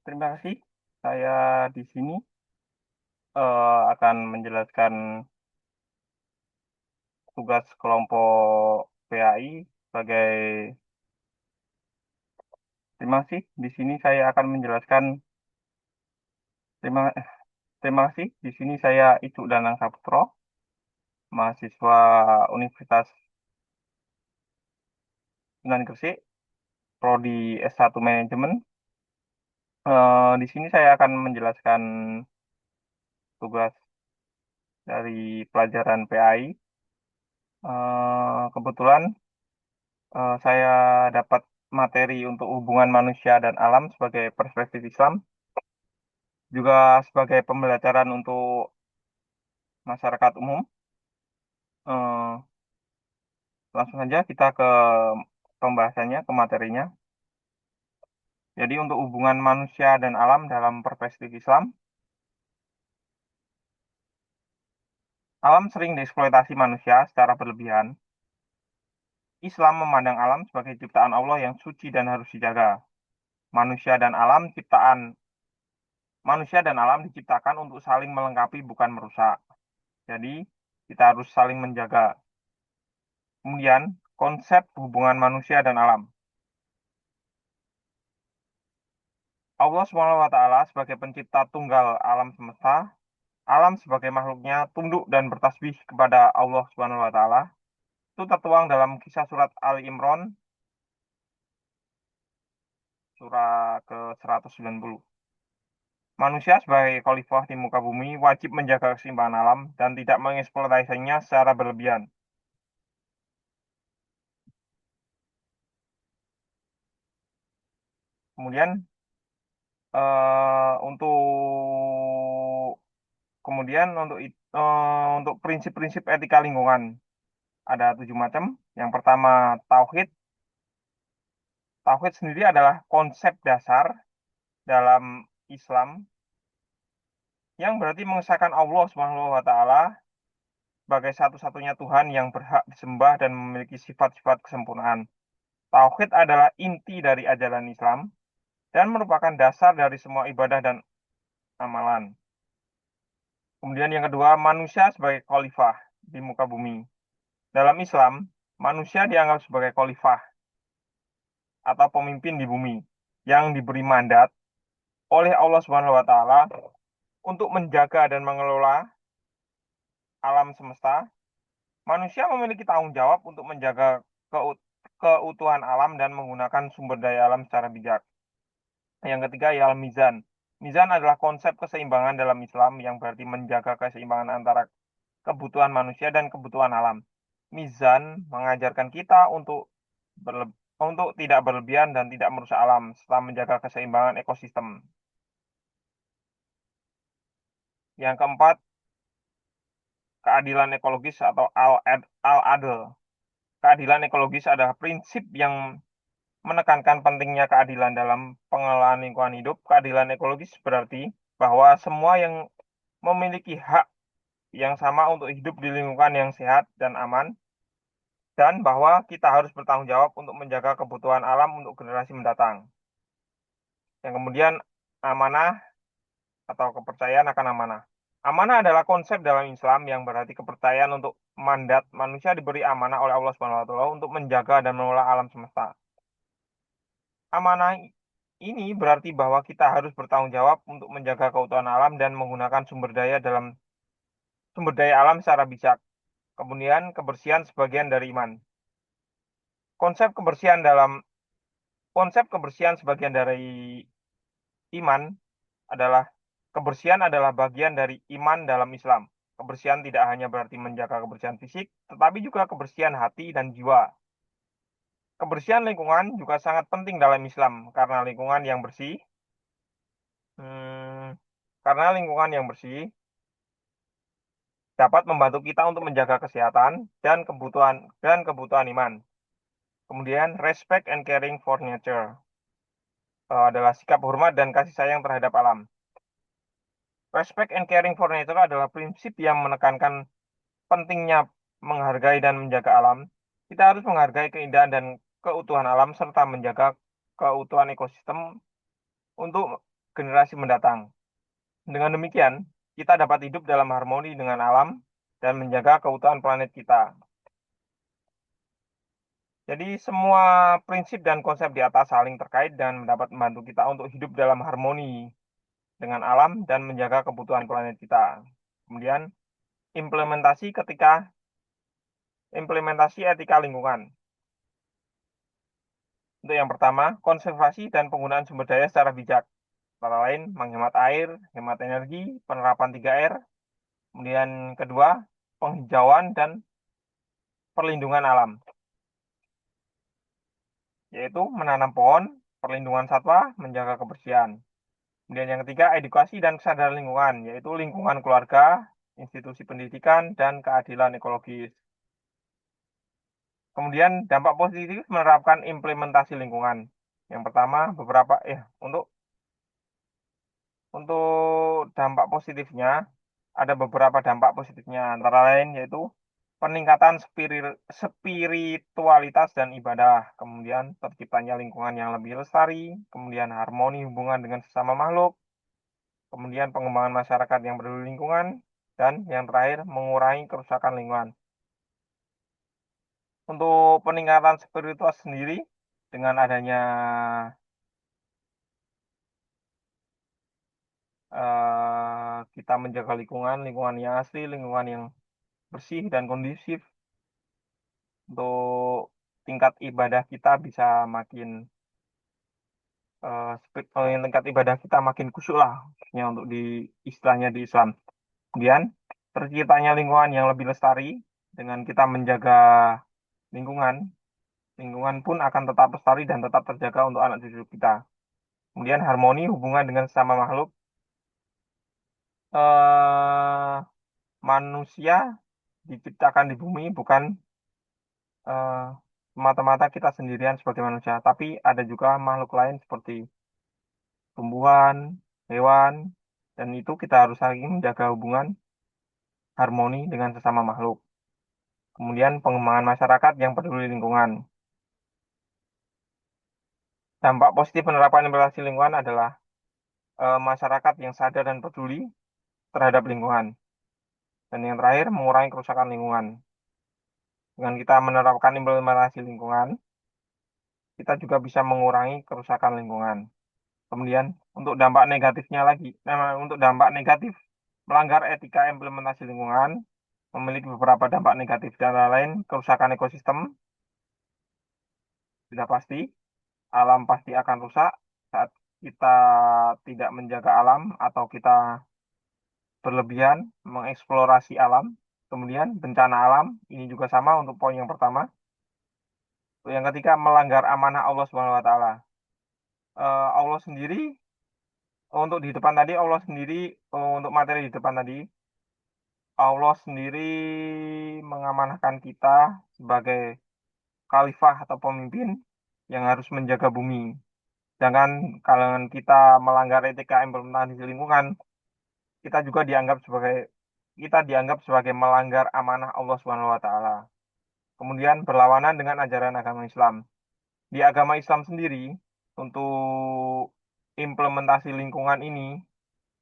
Terima kasih. Saya di sini akan menjelaskan tugas kelompok PAI sebagai terima kasih. Di sini saya akan menjelaskan terima terima kasih. Di sini saya Icuk Danang Saputro, mahasiswa Universitas Sunan Gresik, prodi S1 Manajemen. Di sini saya akan menjelaskan tugas dari pelajaran PAI. Kebetulan saya dapat materi untuk hubungan manusia dan alam sebagai perspektif Islam, juga sebagai pembelajaran untuk masyarakat umum. Eh, Langsung saja kita ke pembahasannya, ke materinya. Jadi untuk hubungan manusia dan alam dalam perspektif Islam, alam sering dieksploitasi manusia secara berlebihan. Islam memandang alam sebagai ciptaan Allah yang suci dan harus dijaga. Manusia dan alam diciptakan untuk saling melengkapi, bukan merusak. Jadi kita harus saling menjaga. Kemudian konsep hubungan manusia dan alam. Allah SWT sebagai pencipta tunggal alam semesta, alam sebagai makhluknya tunduk dan bertasbih kepada Allah SWT. Itu tertuang dalam kisah surat Ali Imran, surah ke-190. Manusia sebagai khalifah di muka bumi wajib menjaga keseimbangan alam dan tidak mengeksploitasinya secara berlebihan. Kemudian untuk untuk prinsip-prinsip etika lingkungan ada 7 macam. Yang pertama, tauhid. Tauhid sendiri adalah konsep dasar dalam Islam yang berarti mengesahkan Allah Subhanahu wa taala sebagai satu-satunya Tuhan yang berhak disembah dan memiliki sifat-sifat kesempurnaan. Tauhid adalah inti dari ajaran Islam dan merupakan dasar dari semua ibadah dan amalan. Kemudian yang kedua, manusia sebagai khalifah di muka bumi. Dalam Islam, manusia dianggap sebagai khalifah atau pemimpin di bumi yang diberi mandat oleh Allah Subhanahu wa taala untuk menjaga dan mengelola alam semesta. Manusia memiliki tanggung jawab untuk menjaga keutuhan alam dan menggunakan sumber daya alam secara bijak. Yang ketiga ialah mizan. Mizan adalah konsep keseimbangan dalam Islam yang berarti menjaga keseimbangan antara kebutuhan manusia dan kebutuhan alam. Mizan mengajarkan kita untuk tidak berlebihan dan tidak merusak alam, serta menjaga keseimbangan ekosistem. Yang keempat, keadilan ekologis atau al-adl. Keadilan ekologis adalah prinsip yang menekankan pentingnya keadilan dalam pengelolaan lingkungan hidup. Keadilan ekologis berarti bahwa semua yang memiliki hak yang sama untuk hidup di lingkungan yang sehat dan aman, dan bahwa kita harus bertanggung jawab untuk menjaga kebutuhan alam untuk generasi mendatang. Yang kemudian, amanah atau kepercayaan akan amanah. Amanah adalah konsep dalam Islam yang berarti kepercayaan untuk mandat manusia diberi amanah oleh Allah Subhanahu wa taala untuk menjaga dan mengelola alam semesta. Amanah ini berarti bahwa kita harus bertanggung jawab untuk menjaga keutuhan alam dan menggunakan sumber daya alam secara bijak. Kemudian kebersihan sebagian dari iman. Konsep kebersihan dalam konsep kebersihan sebagian dari iman adalah kebersihan adalah bagian dari iman dalam Islam. Kebersihan tidak hanya berarti menjaga kebersihan fisik, tetapi juga kebersihan hati dan jiwa. Kebersihan lingkungan juga sangat penting dalam Islam karena hmm, lingkungan yang bersih dapat membantu kita untuk menjaga kesehatan dan kebutuhan iman. Kemudian respect and caring for nature adalah sikap hormat dan kasih sayang terhadap alam. Respect and caring for nature adalah prinsip yang menekankan pentingnya menghargai dan menjaga alam. Kita harus menghargai keindahan dan keutuhan alam serta menjaga keutuhan ekosistem untuk generasi mendatang. Dengan demikian, kita dapat hidup dalam harmoni dengan alam dan menjaga keutuhan planet kita. Jadi semua prinsip dan konsep di atas saling terkait dan dapat membantu kita untuk hidup dalam harmoni dengan alam dan menjaga kebutuhan planet kita. Kemudian implementasi etika lingkungan. Untuk yang pertama, konservasi dan penggunaan sumber daya secara bijak. Antara lain menghemat air, hemat energi, penerapan 3R. Kemudian kedua, penghijauan dan perlindungan alam, yaitu menanam pohon, perlindungan satwa, menjaga kebersihan. Kemudian yang ketiga, edukasi dan kesadaran lingkungan, yaitu lingkungan keluarga, institusi pendidikan, dan keadilan ekologis. Kemudian dampak positif menerapkan implementasi lingkungan. Yang pertama, untuk dampak positifnya ada beberapa dampak positifnya, antara lain yaitu peningkatan spiritualitas dan ibadah, kemudian terciptanya lingkungan yang lebih lestari, kemudian harmoni hubungan dengan sesama makhluk, kemudian pengembangan masyarakat yang peduli lingkungan, dan yang terakhir mengurangi kerusakan lingkungan. Untuk peningkatan spiritualitas sendiri, dengan adanya kita menjaga lingkungan yang asli, lingkungan yang bersih dan kondusif, untuk tingkat ibadah kita bisa makin tingkat ibadah kita makin khusyuk lah, khususnya untuk istilahnya di Islam. Kemudian terciptanya lingkungan yang lebih lestari dengan kita menjaga lingkungan, lingkungan pun akan tetap lestari dan tetap terjaga untuk anak cucu kita. Kemudian harmoni hubungan dengan sesama makhluk. eh, Manusia diciptakan di bumi bukan eh, semata-mata kita sendirian sebagai manusia, tapi ada juga makhluk lain seperti tumbuhan, hewan, dan itu kita harus saling menjaga hubungan harmoni dengan sesama makhluk. Kemudian pengembangan masyarakat yang peduli lingkungan. Dampak positif penerapan implementasi lingkungan adalah masyarakat yang sadar dan peduli terhadap lingkungan. Dan yang terakhir, mengurangi kerusakan lingkungan. Dengan kita menerapkan implementasi lingkungan, kita juga bisa mengurangi kerusakan lingkungan. Kemudian, untuk dampak negatifnya lagi, untuk dampak negatif, melanggar etika implementasi lingkungan, memiliki beberapa dampak negatif, dan lain kerusakan ekosistem, sudah pasti, alam pasti akan rusak saat kita tidak menjaga alam atau kita berlebihan mengeksplorasi alam. Kemudian bencana alam, ini juga sama untuk poin yang pertama. Yang ketiga, melanggar amanah Allah Subhanahu wa taala. Allah sendiri untuk di depan tadi Allah sendiri untuk materi di depan tadi Allah sendiri mengamanahkan kita sebagai khalifah atau pemimpin yang harus menjaga bumi. Sedangkan kalau kita melanggar etika implementasi lingkungan, kita dianggap sebagai melanggar amanah Allah Subhanahu wa taala. Kemudian berlawanan dengan ajaran agama Islam. Di agama Islam sendiri, untuk implementasi lingkungan ini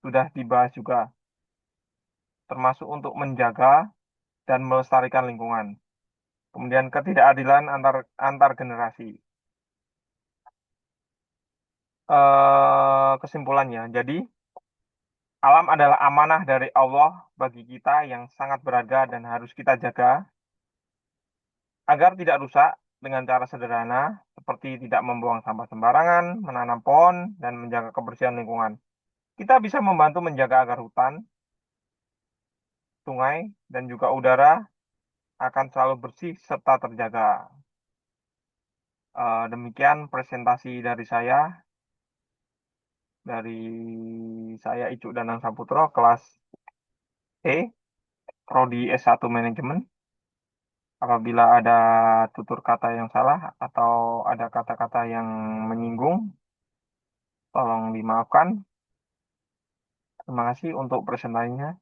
sudah dibahas juga, termasuk untuk menjaga dan melestarikan lingkungan. Kemudian ketidakadilan antar generasi. Kesimpulannya, jadi alam adalah amanah dari Allah bagi kita yang sangat berharga dan harus kita jaga agar tidak rusak dengan cara sederhana seperti tidak membuang sampah sembarangan, menanam pohon, dan menjaga kebersihan lingkungan. Kita bisa membantu menjaga agar hutan, sungai, dan juga udara akan selalu bersih serta terjaga. Demikian presentasi dari saya Icuk Danang Saputro, kelas E, Prodi S1 Manajemen. Apabila ada tutur kata yang salah atau ada kata-kata yang menyinggung, tolong dimaafkan. Terima kasih untuk presentasinya.